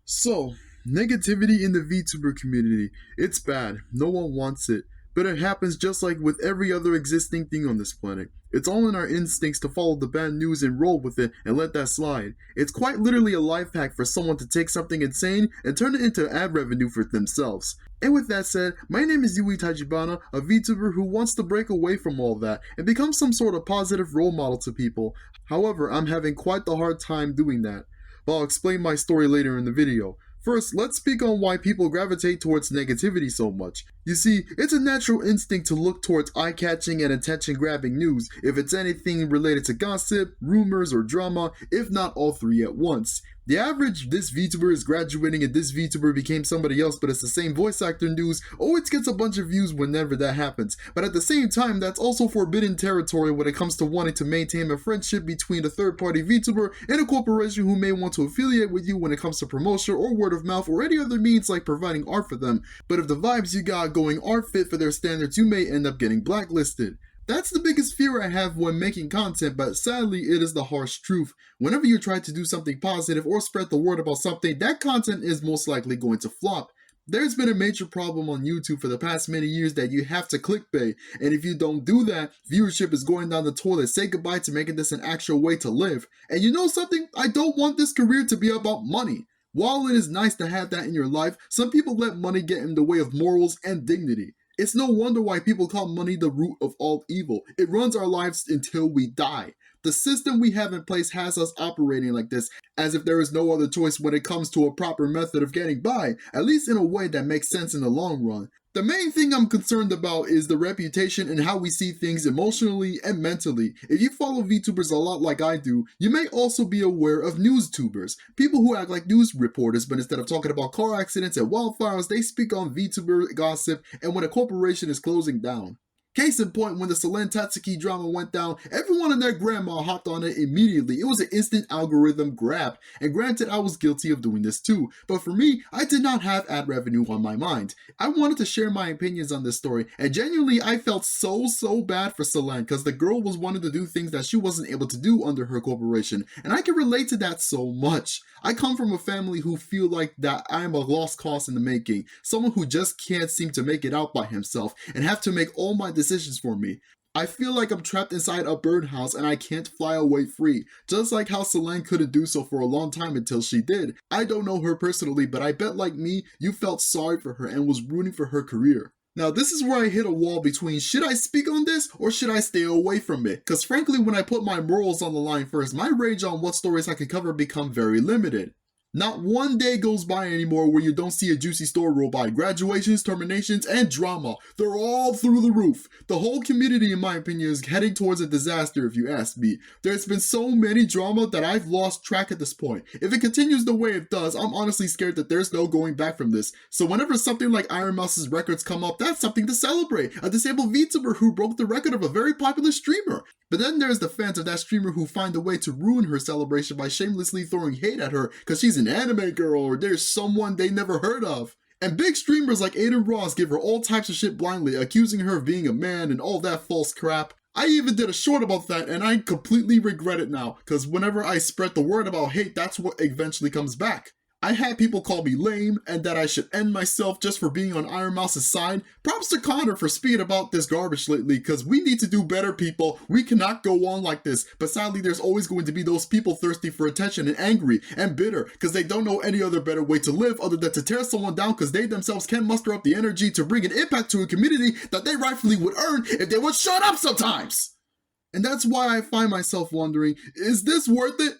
So, negativity in the VTuber community. It's bad. No one wants it. But it happens just like with every other existing thing on this planet. It's all in our instincts to follow the bad news and roll with it and let that slide. It's quite literally a life hack for someone to take something insane and turn it into ad revenue for themselves. And with that said, my name is Yui Tajibana, a VTuber who wants to break away from all that and become some sort of positive role model to people. However, I'm having quite the hard time doing that. But I'll explain my story later in the video. First, let's speak on why people gravitate towards negativity so much. You see, it's a natural instinct to look towards eye-catching and attention-grabbing news if it's anything related to gossip, rumors, or drama, if not all three at once. The average this VTuber is graduating and this VTuber became somebody else but it's the same voice actor news always gets a bunch of views whenever that happens. But at the same time, that's also forbidden territory when it comes to wanting to maintain a friendship between a third-party VTuber and a corporation who may want to affiliate with you when it comes to promotion or word of mouth or any other means like providing art for them. But if the vibes you got going aren't fit for their standards, you may end up getting blacklisted. That's the biggest fear I have when making content, but sadly it is the harsh truth. Whenever you try to do something positive or spread the word about something, that content is most likely going to flop. There's been a major problem on YouTube for the past many years that you have to clickbait, and if you don't do that, viewership is going down the toilet. Say goodbye to making this an actual way to live. And you know something? I don't want this career to be about money. While it is nice to have that in your life, some people let money get in the way of morals and dignity. It's no wonder why people call money the root of all evil. It runs our lives until we die. The system we have in place has us operating like this, as if there is no other choice when it comes to a proper method of getting by, at least in a way that makes sense in the long run. The main thing I'm concerned about is the reputation and how we see things emotionally and mentally. If you follow VTubers a lot like I do, you may also be aware of NewsTubers, people who act like news reporters, but instead of talking about car accidents and wildfires, they speak on VTuber gossip and when a corporation is closing down. Case in point, when the Selen Tatsuki drama went down, everyone and their grandma hopped on it immediately. It was an instant algorithm grab. And granted, I was guilty of doing this too. But for me, I did not have ad revenue on my mind. I wanted to share my opinions on this story. And genuinely, I felt so bad for Selen because the girl was wanting to do things that she wasn't able to do under her corporation. And I can relate to that so much. I come from a family who feel like that I am a lost cause in the making. Someone who just can't seem to make it out by himself and have to make all my decisions for me. I feel like I'm trapped inside a birdhouse and I can't fly away free, just like how Selen couldn't do so for a long time until she did. I don't know her personally, but I bet like me, you felt sorry for her and was rooting for her career. Now this is where I hit a wall between should I speak on this or should I stay away from it? Cause frankly when I put my morals on the line first, my range on what stories I could cover become very limited. Not one day goes by anymore where you don't see a juicy story roll by. Graduations, terminations, and drama. They're all through the roof. The whole community, in my opinion, is heading towards a disaster if you ask me. There's been so many drama that I've lost track at this point. If it continues the way it does, I'm honestly scared that there's no going back from this. So whenever something like Iron Mouse's records come up, that's something to celebrate. A disabled VTuber who broke the record of a very popular streamer. But then there's the fans of that streamer who find a way to ruin her celebration by shamelessly throwing hate at her because she's an anime girl or there's someone they never heard of. And big streamers like Aiden Ross give her all types of shit blindly, accusing her of being a man and all that false crap. I even did a short about that and I completely regret it now because whenever I spread the word about hate, that's what eventually comes back. I had people call me lame and that I should end myself just for being on Iron Mouse's side. Props to Connor for speaking about this garbage lately because we need to do better, people. We cannot go on like this. But sadly, there's always going to be those people thirsty for attention and angry and bitter because they don't know any other better way to live other than to tear someone down because they themselves can't muster up the energy to bring an impact to a community that they rightfully would earn if they would shut up sometimes. And that's why I find myself wondering, is this worth it?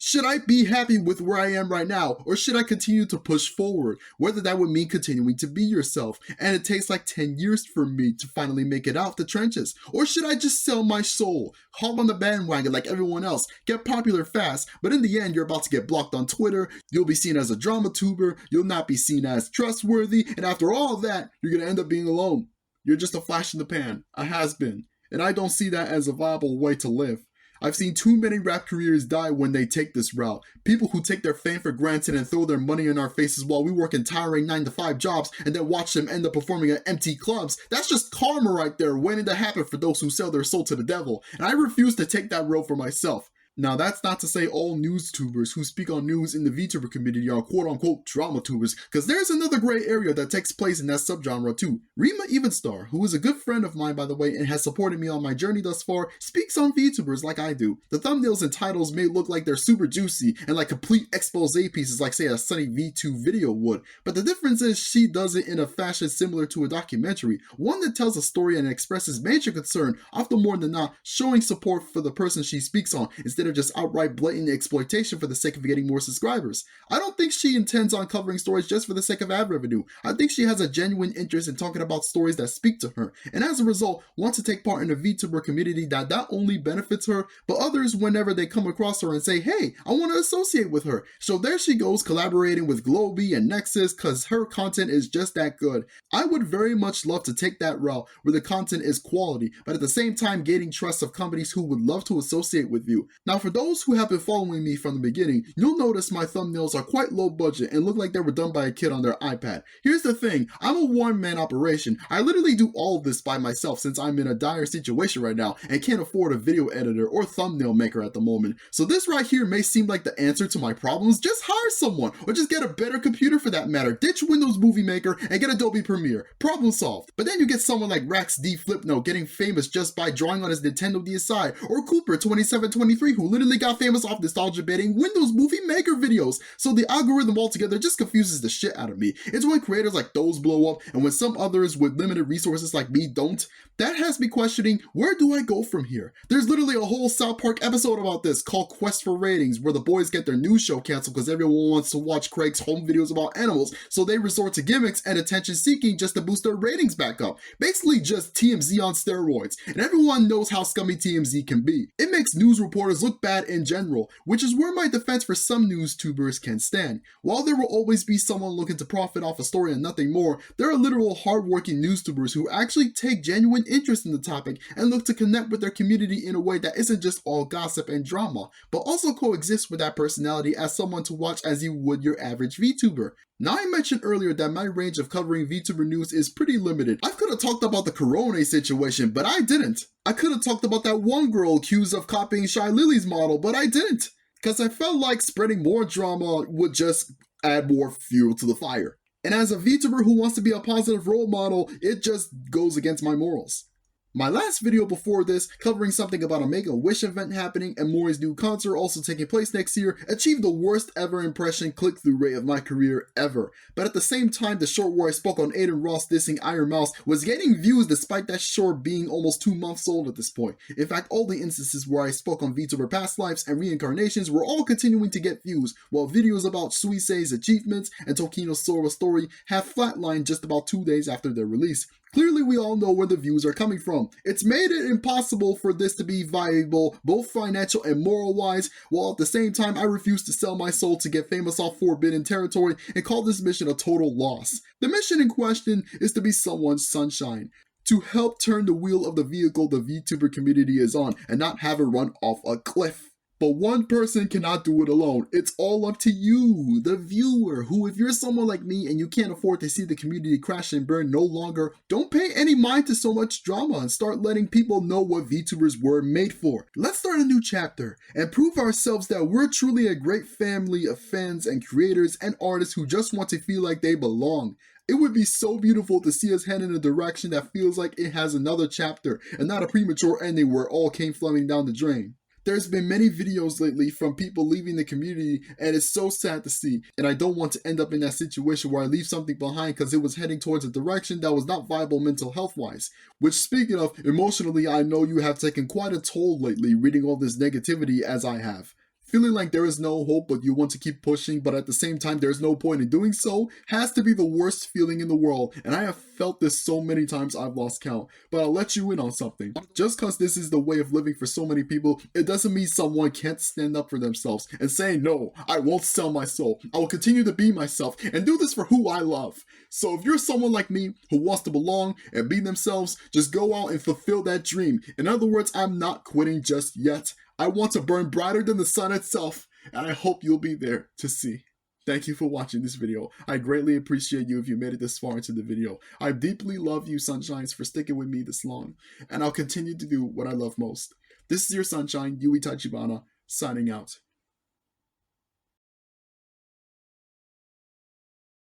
Should I be happy with where I am right now, or should I continue to push forward? Whether that would mean continuing to be yourself, and it takes like 10 years for me to finally make it out the trenches. Or should I just sell my soul, hop on the bandwagon like everyone else, get popular fast, but in the end you're about to get blocked on Twitter, you'll be seen as a drama tuber, you'll not be seen as trustworthy, and after all of that, you're gonna end up being alone. You're just a flash in the pan, a has-been, and I don't see that as a viable way to live. I've seen too many rap careers die when they take this route. People who take their fame for granted and throw their money in our faces while we work in tiring 9-to-5 jobs and then watch them end up performing at empty clubs. That's just karma right there waiting to happen for those who sell their soul to the devil. And I refuse to take that road for myself. Now, that's not to say all news tubers who speak on news in the VTuber community are quote-unquote drama tubers, because there's another gray area that takes place in that subgenre too. Rima Evenstar, who is a good friend of mine by the way and has supported me on my journey thus far, speaks on VTubers like I do. The thumbnails and titles may look like they're super juicy and like complete expose pieces like say a Sunny V2 video would, but the difference is she does it in a fashion similar to a documentary, one that tells a story and expresses major concern, often more than not showing support for the person she speaks on instead of just outright blatant exploitation for the sake of getting more subscribers. I don't think she intends on covering stories just for the sake of ad revenue. I think she has a genuine interest in talking about stories that speak to her, and as a result, wants to take part in a VTuber community that not only benefits her, but others whenever they come across her and say, hey, I want to associate with her. So there she goes collaborating with Globee and Nexus because her content is just that good. I would very much love to take that route where the content is quality, but at the same time gaining trust of companies who would love to associate with you. Now, for those who have been following me from the beginning, you'll notice my thumbnails are quite low budget and look like they were done by a kid on their iPad. Here's the thing, I'm a one-man operation. I literally do all of this by myself since I'm in a dire situation right now and can't afford a video editor or thumbnail maker at the moment. So this right here may seem like the answer to my problems. Just hire someone or just get a better computer for that matter. Ditch Windows Movie Maker and get Adobe Premiere. Problem solved. But then you get someone like Rax D Flipnote getting famous just by drawing on his Nintendo DSi, or Cooper2723 who literally got famous off nostalgia baiting Windows Movie Maker videos. So the algorithm altogether just confuses the shit out of me. It's when creators like those blow up and when some others with limited resources like me don't. That has me questioning, where do I go from here? There's literally a whole South Park episode about this called Quest for Ratings, where the boys get their news show canceled because everyone wants to watch Craig's home videos about animals, so they resort to gimmicks and attention seeking just to boost their ratings back up. Basically just TMZ on steroids, and everyone knows how scummy TMZ can be. It makes news reporters look bad in general, which is where my defense for some news tubers can stand. While there will always be someone looking to profit off a story and nothing more, there are literal hardworking news tubers who actually take genuine interest in the topic and look to connect with their community in a way that isn't just all gossip and drama, but also coexist with that personality as someone to watch as you would your average VTuber. Now, I mentioned earlier that my range of covering VTuber news is pretty limited. I could have talked about the Corona situation, but I didn't. I could have talked about that one girl accused of copying Shy Lily's model, but I didn't. Because I felt like spreading more drama would just add more fuel to the fire. And as a VTuber who wants to be a positive role model, it just goes against my morals. My last video before this, covering something about a Make-A-Wish event happening and Mori's new concert also taking place next year, achieved the worst ever impression click-through rate of my career ever. But at the same time, the short where I spoke on Aiden Ross dissing Iron Mouse was getting views despite that short being almost 2 months old at this point. In fact, all the instances where I spoke on VTuber past lives and reincarnations were all continuing to get views, while videos about Suisei's achievements and Tokino's Sora story have flatlined just about 2 days after their release. Clearly, we all know where the views are coming from. It's made it impossible for this to be viable, both financial and moral-wise, while at the same time I refuse to sell my soul to get famous off forbidden territory and call this mission a total loss. The mission in question is to be someone's sunshine, to help turn the wheel of the vehicle the VTuber community is on and not have it run off a cliff. But one person cannot do it alone. It's all up to you, the viewer, who if you're someone like me and you can't afford to see the community crash and burn no longer, don't pay any mind to so much drama and start letting people know what VTubers were made for. Let's start a new chapter and prove ourselves that we're truly a great family of fans and creators and artists who just want to feel like they belong. It would be so beautiful to see us head in a direction that feels like it has another chapter and not a premature ending where it all came flowing down the drain. There's been many videos lately from people leaving the community and it's so sad to see, and I don't want to end up in that situation where I leave something behind because it was heading towards a direction that was not viable mental health wise. Which, speaking of, emotionally I know you have taken quite a toll lately reading all this negativity as I have. Feeling like there is no hope but you want to keep pushing but at the same time there's no point in doing so has to be the worst feeling in the world, and I have felt this so many times I've lost count. But I'll let you in on something. Just cause this is the way of living for so many people, it doesn't mean someone can't stand up for themselves and say, no, I won't sell my soul. I will continue to be myself and do this for who I love. So if you're someone like me who wants to belong and be themselves, just go out and fulfill that dream. In other words, I'm not quitting just yet. I want to burn brighter than the sun itself, and I hope you'll be there to see. Thank you for watching this video. I greatly appreciate you if you made it this far into the video. I deeply love you, Sunshines, for sticking with me this long, and I'll continue to do what I love most. This is your Sunshine, Yui Tachibana, signing out.